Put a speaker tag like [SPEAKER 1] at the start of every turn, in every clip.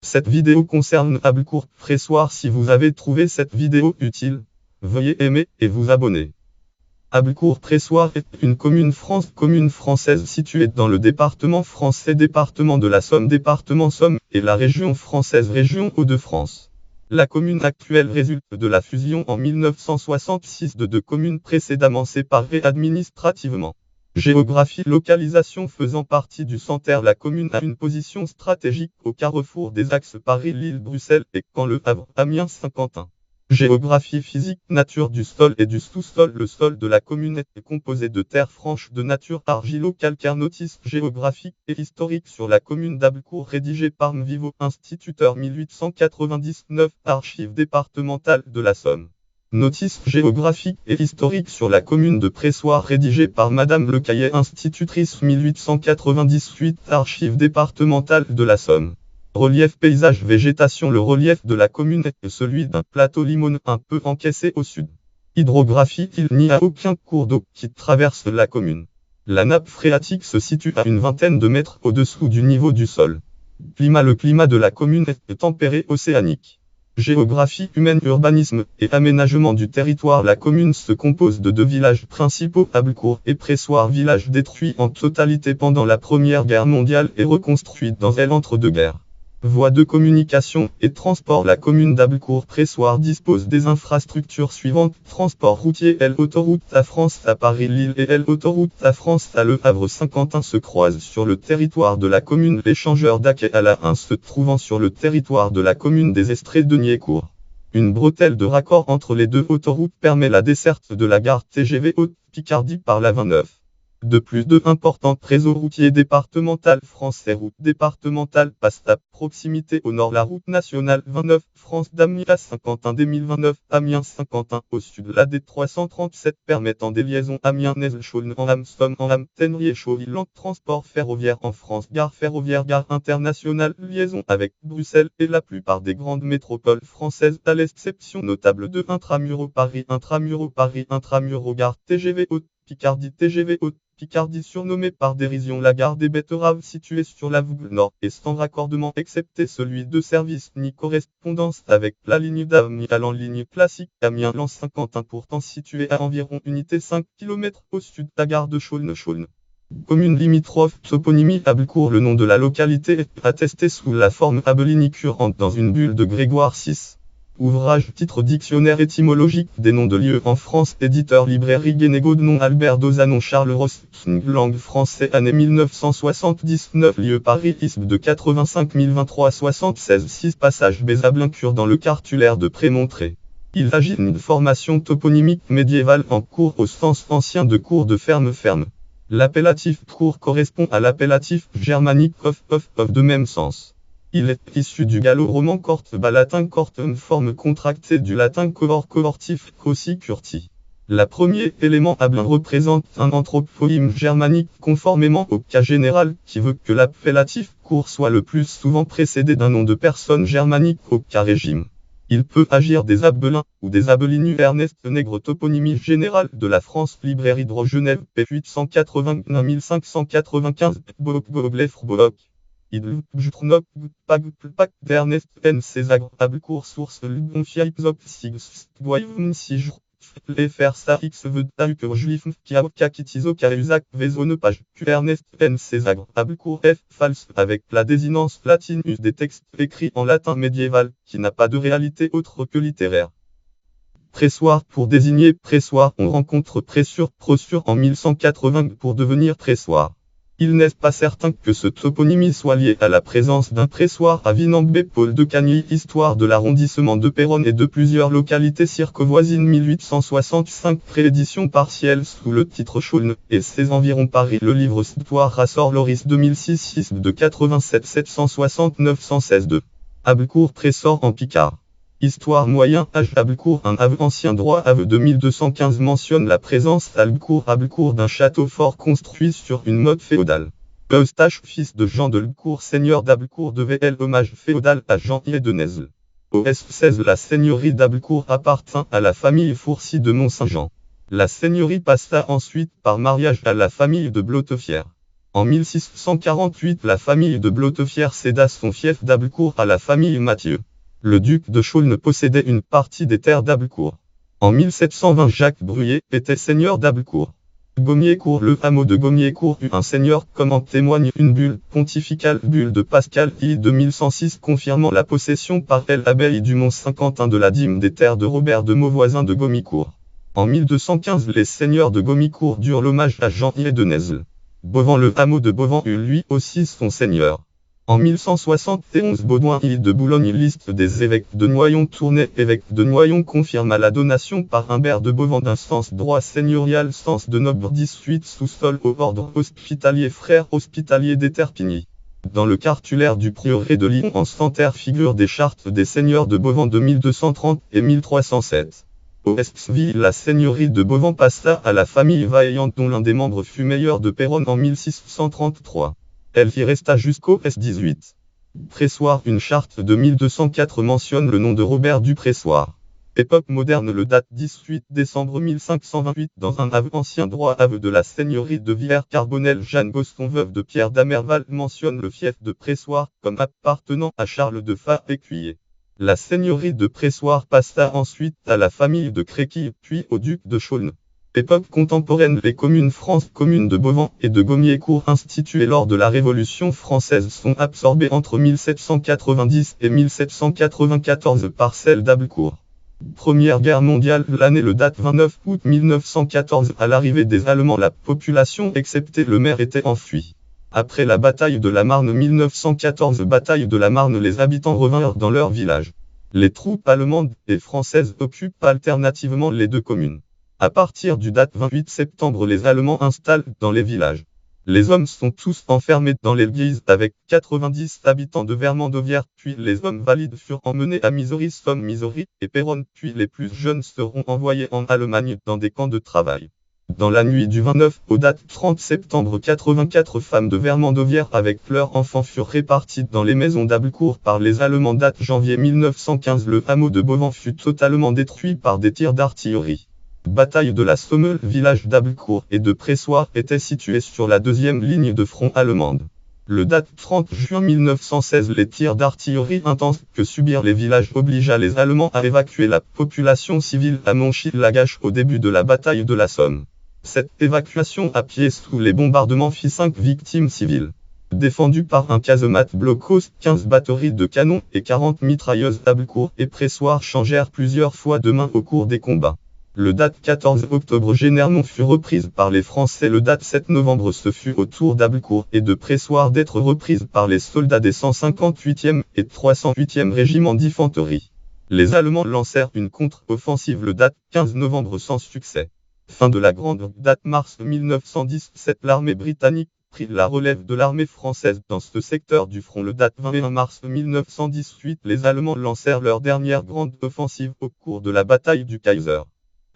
[SPEAKER 1] Cette vidéo concerne Abbecourt-Pressoir. Si vous avez trouvé cette vidéo utile, veuillez aimer et vous abonner. Abbecourt-Pressoir est une commune française située dans le département français département de la Somme département Somme et la région française région Hauts-de-France. La commune actuelle résulte de la fusion en 1966 de deux communes précédemment séparées administrativement. Géographie. Localisation. Faisant partie du Santerre, la commune a une position stratégique au carrefour des axes Paris-Lille-Bruxelles et Caen-Le Havre-Amiens-Saint-Quentin. Géographie physique. Nature du sol et du sous-sol. Le sol de la commune est composé de terres franches de nature argilo-calcaire. Notice géographique et historique sur la commune d'Abbecourt rédigée par M. Vivo, instituteur 1899, Archives départementales de la Somme. Notice géographique et historique sur la commune de Pressoir rédigée par Madame Lecaillet, institutrice 1898, Archives départementales de la Somme. Relief, paysage, végétation. Le relief de la commune est celui d'un plateau limoneux un peu encaissé au sud. Hydrographie. Il n'y a aucun cours d'eau qui traverse la commune. La nappe phréatique se situe à une vingtaine de mètres au-dessous du niveau du sol. Climat. Le climat de la commune est tempéré océanique. Géographie humaine, urbanisme et aménagement du territoire. La commune se compose de deux villages principaux, Abbecourt et Pressoir, village détruit en totalité pendant la Première Guerre mondiale et reconstruit dans elle entre deux guerres. Voies de communication et transport. La commune d'Abbecourt-Pressoir dispose des infrastructures suivantes. Transport routier. L'autoroute A-France à Paris-Lille et l'autoroute A-France à Le Havre-Saint-Quentin se croisent sur le territoire de la commune. L'échangeur d'Aquet à la 1 se trouvant sur le territoire de la commune des Estrées de Niécourt. Une bretelle de raccord entre les deux autoroutes permet la desserte de la gare TGV Haute-Picardie par la 29. De plus, deux importants réseaux routiers départemental français. Route départementale passe à proximité au nord la route nationale 29, France d'Amiens à Saint-Quentin 2029, Amiens-Saint-Quentin au sud. La D337 permettant des liaisons Amiens-Nesle-Chaulnes en Ham, Somme en Ham, Tenrier-Chauville. Transport ferroviaire en France. Gare ferroviaire, gare internationale, liaison avec Bruxelles et la plupart des grandes métropoles françaises à l'exception notable de Intramuros-Paris, Intramuros-Gare TGV Haute-Picardie, TGV Haute-Picardie surnommée par dérision la gare des Betteraves située sur la Vougle Nord et sans raccordement excepté celui de service ni correspondance avec la ligne d'Amiens en ligne classique Amiens-Lens-Saint-Quentin pourtant située à environ unité 5 km au sud de la gare de Chaulnes. Commune limitrophe. Toponymie. Abbecourt. Le nom de la localité est attesté sous la forme abelinicurante dans une bulle de Grégoire VI. Ouvrage, titre dictionnaire étymologique des noms de lieux en France, éditeur librairie Guénégaud de nom Albert Dozanon Charles Ross, langue français année 1979 lieu Paris ISB de 85 023 76 6 passage Bézablincure dans le cartulaire de Prémontré. Il s'agit d'une formation toponymique médiévale en cour au sens ancien de cour de ferme. L'appellatif cour correspond à l'appellatif germanique of de même sens. Il est issu du gallo-roman corte bas latin cortum, forme contractée du latin cohortif, aussi curti. Le premier élément abelin représente un anthroponyme germanique conformément au cas général qui veut que l'appellatif cour soit le plus souvent précédé d'un nom de personne germanique au cas régime. Il peut agir des abelins ou des abelinus. Ernest Nègre, toponymie générale de la France, librairie de Genève, p. 881 595, Book. Idlujtrnop, Pag, d'Ernest N. César, Abbecourt, source, Lubonfiaip, Sig, Sijr, les faire ça X veut que juif, Kakitizo, Cahuzac, Vézone, page, Q. Ernest N. César, Abbecourt, F. False, avec la désinence latinus des textes écrits en latin médiéval, qui n'a pas de réalité autre que littéraire. Pressoir. Pour désigner Pressoir, on rencontre Pressure, Prosure en 1180 pour devenir Pressoir. Il n'est pas certain que ce toponymie soit lié à la présence d'un pressoir à Vinambé, Paul de Cagny, histoire de l'arrondissement de Péronne et de plusieurs localités circonvoisines 1865, réédition partielle sous le titre Chaulnes et ses environs Paris. Le livre Histoire Rassort Loris 2006 6 de 87 769 116 2. Abbecourt-Pressoir en Picard. Histoire Moyen Âge. Abbecourt. Un aveu ancien droit aveu de 1215 mentionne la présence à Abbecourt d'un château fort construit sur une mode féodale. Eustache, fils de Jean de Lecourt, seigneur d'Abbecourt, devait hommage féodal à Jean-Yves de Nesle. Au S16, la seigneurie d'Abbecourt appartint à la famille Fourcy de Mont-Saint-Jean. La seigneurie passa ensuite par mariage à la famille de Blotefière. En 1648, la famille de Blotefier céda son fief d'Ablecourt à la famille Mathieu. Le duc de Chaulnes possédait une partie des terres d'Ablecourt. En 1720, Jacques Bruyé était seigneur d'Ablecourt. Gommiécourt, le hameau de Gommiécourt eut un seigneur, comme en témoigne une bulle pontificale, bulle de Pascal I de 1106, confirmant la possession par l'abbaye du Mont-Saint-Quentin de la dîme des terres de Robert de Mauvoisin de Gommicourt. En 1215, les seigneurs de Gommicourt durent l'hommage à Jean-Yves de Nesle. Beauvant, le hameau de Beauvant eut lui aussi son seigneur. En 1171, Baudouin I de Boulogne, liste des évêques de Noyon, Tournai, évêque de Noyon, confirma la donation par Humbert de Beauvant d'un sens droit seigneurial, sens de noble 18 sous-sol au ordre hospitalier, frère hospitalier d'Éterpigny. Dans le cartulaire du prieuré de Lyon en Santerre figurent des chartes des seigneurs de Beauvant de 1230 et 1307. Au Estville, la seigneurie de Beauvant passa à la famille Vaillant, dont l'un des membres fut maire de Péronne en 1633. Elle y resta jusqu'au S18. Pressoir, une charte de 1204 mentionne le nom de Robert du Pressoir. Époque moderne, le date 18 décembre 1528 dans un aveu ancien droit aveu de la seigneurie de Villers-Carbonel. Jeanne Boston, veuve de Pierre d'Amerval, mentionne le fief de Pressoir comme appartenant à Charles de Fas-Écuyer. La seigneurie de Pressoir passa ensuite à la famille de Créquy, puis au duc de Chaulnes. Époque contemporaine, les communes communes de Beauvant et de Gommiécourt instituées lors de la Révolution française sont absorbées entre 1790 et 1794 par celle d'Ablecourt. Première Guerre mondiale, l'année le date 29 août 1914, à l'arrivée des Allemands, la population excepté le maire était enfuie. Après la bataille de la Marne 1914, bataille de la Marne, les habitants revinrent dans leur village. Les troupes allemandes et françaises occupent alternativement les deux communes. À partir du date 28 septembre, les Allemands installent dans les villages. Les hommes sont tous enfermés dans l'église avec 90 habitants de Vermandovière, puis les hommes valides furent emmenés à Misery, Somme, Misery et Péronne, puis les plus jeunes seront envoyés en Allemagne dans des camps de travail. Dans la nuit du 29 au date 30 septembre, 84 femmes de Vermandovière avec leurs enfants furent réparties dans les maisons d'Ablecourt par les Allemands. Date janvier 1915, le hameau de Beauvant fut totalement détruit par des tirs d'artillerie. Bataille de la Somme, le village d'Ablecourt et de Pressoir était situé sur la deuxième ligne de front allemande. Le date 30 juin 1916, les tirs d'artillerie intenses que subirent les villages obligea les Allemands à évacuer la population civile à Monchy-Lagache au début de la bataille de la Somme. Cette évacuation à pied sous les bombardements fit 5 victimes civiles. Défendu par un casemate blockhaus, 15 batteries de canons et 40 mitrailleuses, Ablecourt et Pressoir changèrent plusieurs fois de main au cours des combats. Le date 14 octobre, Génermont fut reprise par les Français. Le date 7 novembre, ce fut au tour d'Ablecourt et de Pressoir d'être reprise par les soldats des 158e et 308e régiments d'infanterie. Les Allemands lancèrent une contre-offensive le date 15 novembre sans succès. Fin de la grande date mars 1917, l'armée britannique prit la relève de l'armée française dans ce secteur du front. Le date 21 mars 1918, les Allemands lancèrent leur dernière grande offensive au cours de la bataille du Kaiser.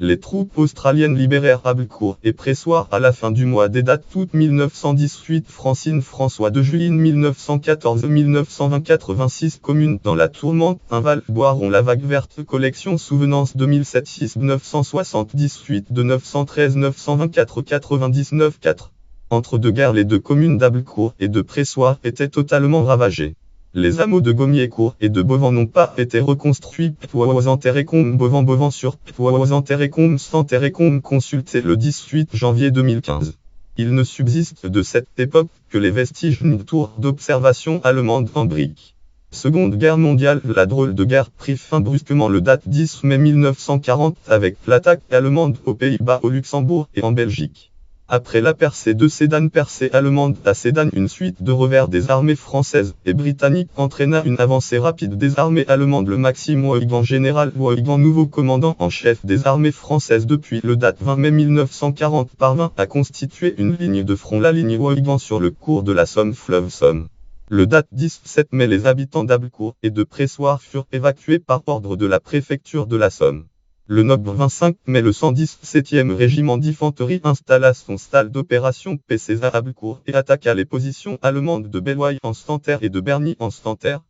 [SPEAKER 1] Les troupes australiennes libérèrent Ablecourt et Pressoir à la fin du mois des dates août 1918. Francine François de Juline 1914-1920, 86 communes dans la tourmente, Inval, Boiron, la Vague Verte, collection Souvenance 2007, 6 978 de 913 924 99 4. Entre deux guerres, les deux communes d'Ablecourt et de Pressoir étaient totalement ravagées. Les hameaux de Gommiécourt et de Beauvant n'ont pas été reconstruits. Ptois-Enterrecombe, Beauvant sur Ptois-Enterrecombe, Santerrecombe, consulté le 18 janvier 2015. Il ne subsiste de cette époque que les vestiges d'une tour d'observation allemande en briques. Seconde Guerre mondiale, la drôle de guerre prit fin brusquement le date 10 mai 1940 avec l'attaque allemande aux Pays-Bas, au Luxembourg et en Belgique. Après la percée de Sédan, percée allemande à Sédan, une suite de revers des armées françaises et britanniques entraîna une avancée rapide des armées allemandes. Le Maxime Weygand, général Weygand, nouveau commandant en chef des armées françaises depuis le date 20 mai 1940, parvint à constituer une ligne de front, la ligne Weygand, sur le cours de la Somme, fleuve Somme. Le date 17 mai, les habitants d'Ablecourt et de Pressoir furent évacués par ordre de la préfecture de la Somme. Le noble 25 mai, le 117e régiment d'infanterie installa son stade d'opération PC à Ablecourt et attaqua les positions allemandes de Belloy en Santerre et de Berny en Santerre,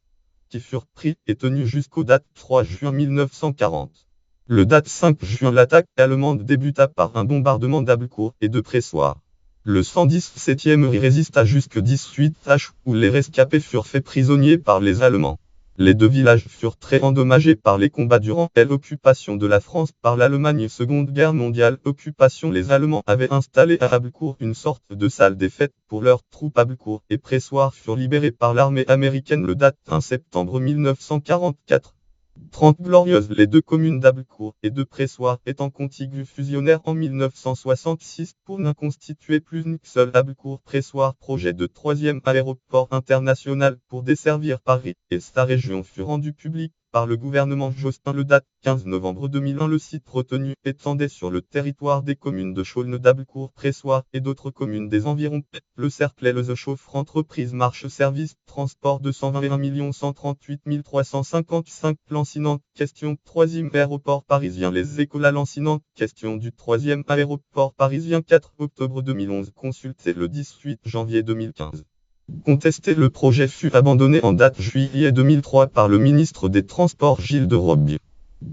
[SPEAKER 1] qui furent pris et tenus jusqu'au date 3 juin 1940. Le date 5 juin, l'attaque allemande débuta par un bombardement d'Ablecourt et de Pressoir. Le 117e résista jusqu'au 18 H où les rescapés furent faits prisonniers par les Allemands. Les deux villages furent très endommagés par les combats durant l'occupation de la France par l'Allemagne. Seconde Guerre mondiale. Occupation. Les Allemands avaient installé à Hablecourt une sorte de salle des fêtes pour leurs troupes. Hablecourt et Pressoir furent libérés par l'armée américaine le date 1 septembre 1944. 30 glorieuses. Les deux communes d'Hablecourt et de Pressoir étant contiguës fusionnèrent en 1966 pour n'en constituer plus qu'une seule. Hablecourt-Pressoir. Projet de troisième aéroport international pour desservir Paris et sa région fut rendu public par le gouvernement Jospin le date 15 novembre 2001. Le site retenu étendait sur le territoire des communes de Chaulnes, d'Hablecourt, Pressoir et d'autres communes des environs. Le Cercle et le The Chauffe entreprise marche service transport 221 138 355 Lancinante. Question. Troisième aéroport parisien. Les Écoles à Lancinante. Question du troisième aéroport parisien. 4 octobre 2011. Consulté le 18 janvier 2015. Contesté. Le projet fut abandonné en date juillet 2003 par le ministre des Transports Gilles de Robillard.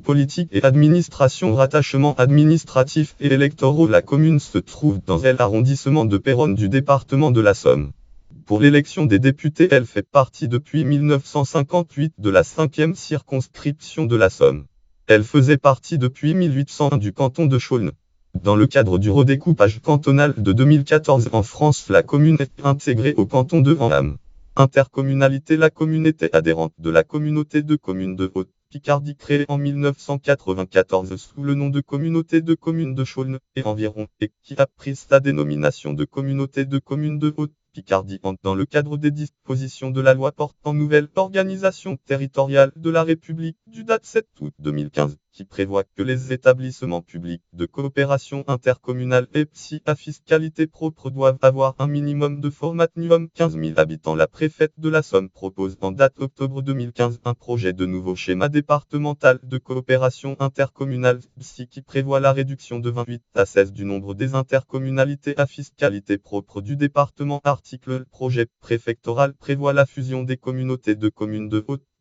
[SPEAKER 1] Politique et administration. Rattachement administratif et électoraux. La commune se trouve dans l'arrondissement de Péronne du département de la Somme. Pour l'élection des députés, elle fait partie depuis 1958 de la 5e circonscription de la Somme. Elle faisait partie depuis 1801 du canton de Chaulnes. Dans le cadre du redécoupage cantonal de 2014 en France, la commune est intégrée au canton de Venham. Intercommunalité. La commune était adhérente de la communauté de communes de Haute-Picardie créée en 1994 sous le nom de Communauté de communes de Chaulnes et environ et qui a pris sa dénomination de Communauté de communes de Haute-Picardie dans le cadre des dispositions de la loi portant nouvelle organisation territoriale de la République du date 7 août 2015, qui prévoit que les établissements publics de coopération intercommunale et à fiscalité propre doivent avoir un minimum de minimum 15 000 habitants. La préfète de la Somme propose en date octobre 2015 un projet de nouveau schéma départemental de coopération intercommunale qui prévoit la réduction de 28 à 16 du nombre des intercommunalités à fiscalité propre du département. Le projet préfectoral prévoit la fusion des communautés de communes de Haute-Picardie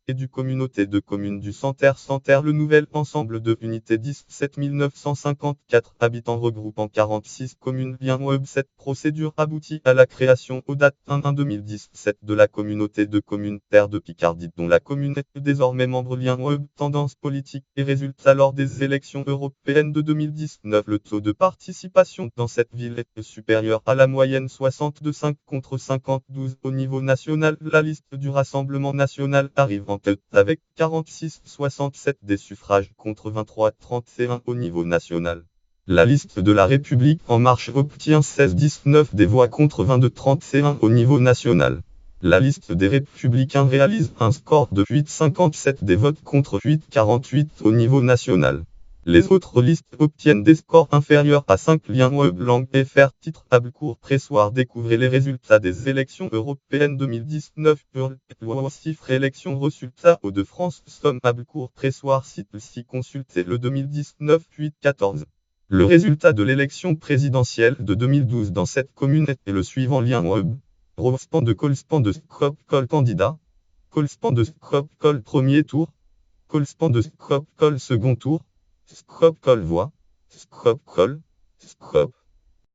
[SPEAKER 1] et du communauté de communes du Santerre. Le nouvel ensemble de unités 17 954 habitants regroupant 46 communes. Cette procédure aboutit à la création au date 1-1-2017 de la communauté de communes Terre de Picardie dont la commune est désormais membre. Tendance politique et résultats lors des élections européennes de 2019. Le taux de participation dans cette ville est supérieur à la moyenne 62,5 contre 52 au niveau national. La liste du Rassemblement national arrive en tête avec 46,67 des suffrages contre 23,31 au niveau national. La liste de la République en marche obtient 16,19 des voix contre 22,31 au niveau national. La liste des Républicains réalise un score de 8,57 des votes contre 8,48 au niveau national. Les autres listes obtiennent des scores inférieurs à 5. Weblang FR. Titre. Hablecourt Pressoir. Découvrez les résultats des élections européennes 2019. Loi chiffre élections résultats Hauts-de-France. Somme. Hablecourt Pressoir. Site. Si consulté le 2019 8-14. Le résultat de l'élection présidentielle de 2012 dans cette commune est le suivant. Web. Rospan de Colspan de Scop Col candidat. Colspan de Scop Col premier tour. Colspan de Scop Col second tour. Scop Col voix. Scop Col. Scop.